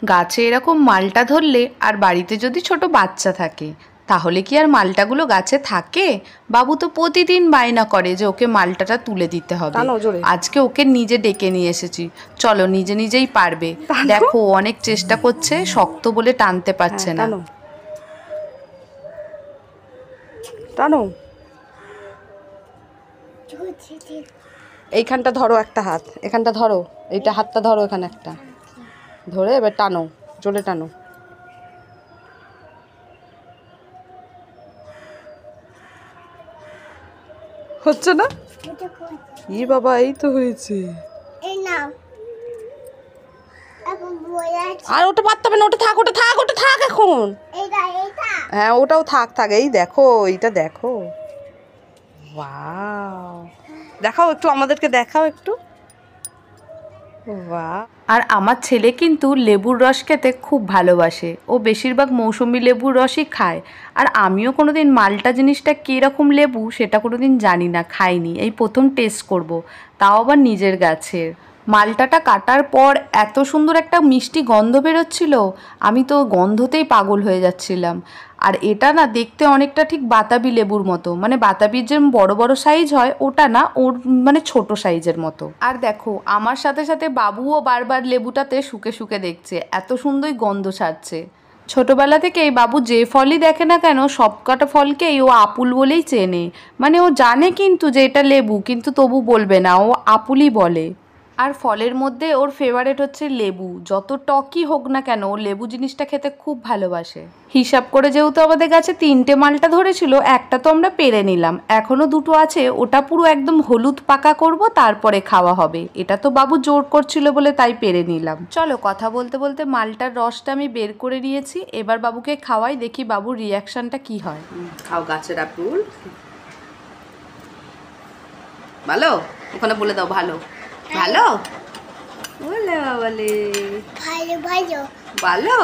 গাছে এরকম মালটা ধরলে আর বাড়িতে যদি ছোট বাচ্চা থাকে তাহলে কি আর মালটাগুলো গাছে থাকে? বাবু তো প্রতিদিন বায়না করে যে ওকে মালটাটা তুলে দিতে হবে। আজকে ওকে নিজে ডেকে নিয়ে এসেছি, চলো নিজে নিজেই পারবে। দেখো অনেক চেষ্টা করছে, শক্ত বলে টানতে পারছে না। টানো, এইখানটা ধরো একটা হাত, এখানটা ধরো, এইটা হাতটা ধরো, এখানে একটা ধরে এবার টানো, জোরে টানো। হচ্ছে না? ই বাবা, এই তো হয়েছে। আর ওটা পারতে হবে না, ওটা থাক, ওটা থাক, ওটা থাক এখন। হ্যাঁ ওটাও থাক থাক। এই দেখো, এইটা দেখো, ওয়াও, দেখাও একটু আমাদেরকে, দেখাও একটু। বাহ। আর আমার ছেলে কিন্তু লেবুর রস খেতে খুব ভালোবাসে, ও বেশিরভাগ মৌসুমি লেবুর রসই খায়। আর আমিও কোনোদিন মালটা জিনিসটা কীরকম লেবু সেটা কোনোদিন জানি না, খাইনি, এই প্রথম টেস্ট করব, তাও আবার নিজের গাছের। মালটাটা কাটার পর এত সুন্দর একটা মিষ্টি গন্ধ বেরোচ্ছিল, আমি তো গন্ধতেই পাগল হয়ে যাচ্ছিলাম। আর এটা না দেখতে অনেকটা ঠিক বাতাবি লেবুর মতো, মানে বাতাবির যে বড় বড় সাইজ হয় ওটা না, ওর মানে ছোট সাইজের মতো। আর দেখো আমার সাথে সাথে বাবুও বারবার লেবুটাতে শুকে শুকে দেখছে, এত সুন্দর গন্ধ ছাড়ছে। ছোটবেলা থেকেই বাবু যে ফলই দেখে না কেন সবকটা ফলকেই ও আপুল বলেই চেনে, মানে ও জানে কিন্তু যে এটা লেবু, কিন্তু তবু বলবে না, ও আপুলই বলে। আর ফলের মধ্যে ওর ফেভারিট হচ্ছে লেবু, যত টকই হোক না কেন ও লেবু জিনিসটা খেতে খুব ভালোবাসে। হিসাব করে যেহেতু আমাদের গাছে 3টে মালটা ধরেছিল, একটা তো আমরা পেরে নিলাম, এখনো 2টো আছে, ওটা পুরো একদম হলুদ পাকা করব, তারপরে খাওয়া হবে। এটা তো বাবু জোর করছিল বলে তাই পেরে নিলাম। চলো, কথা বলতে বলতে মালটার রসটা আমি বের করে নিয়েছি, এবার বাবুকে খাওয়াই, দেখি বাবুর রিয়াকশনটা কি হয়। খাও গাছের আপুল, ভালো, ওখানে বলে দাও ভালো ভালো বলে, বলে ভালো ভালো ভালো,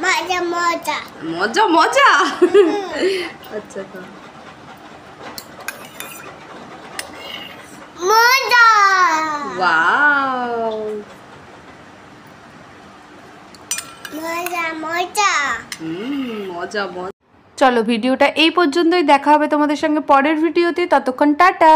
মজা মজা মজা মজা। আচ্ছা তো মজা, ওয়াও, মজা মজা, মজা মজা। চলো ভিডিওটা এই পর্যন্তই, দেখা হবে তোমাদের সঙ্গে পরের ভিডিওতে, ততক্ষণ টাটা।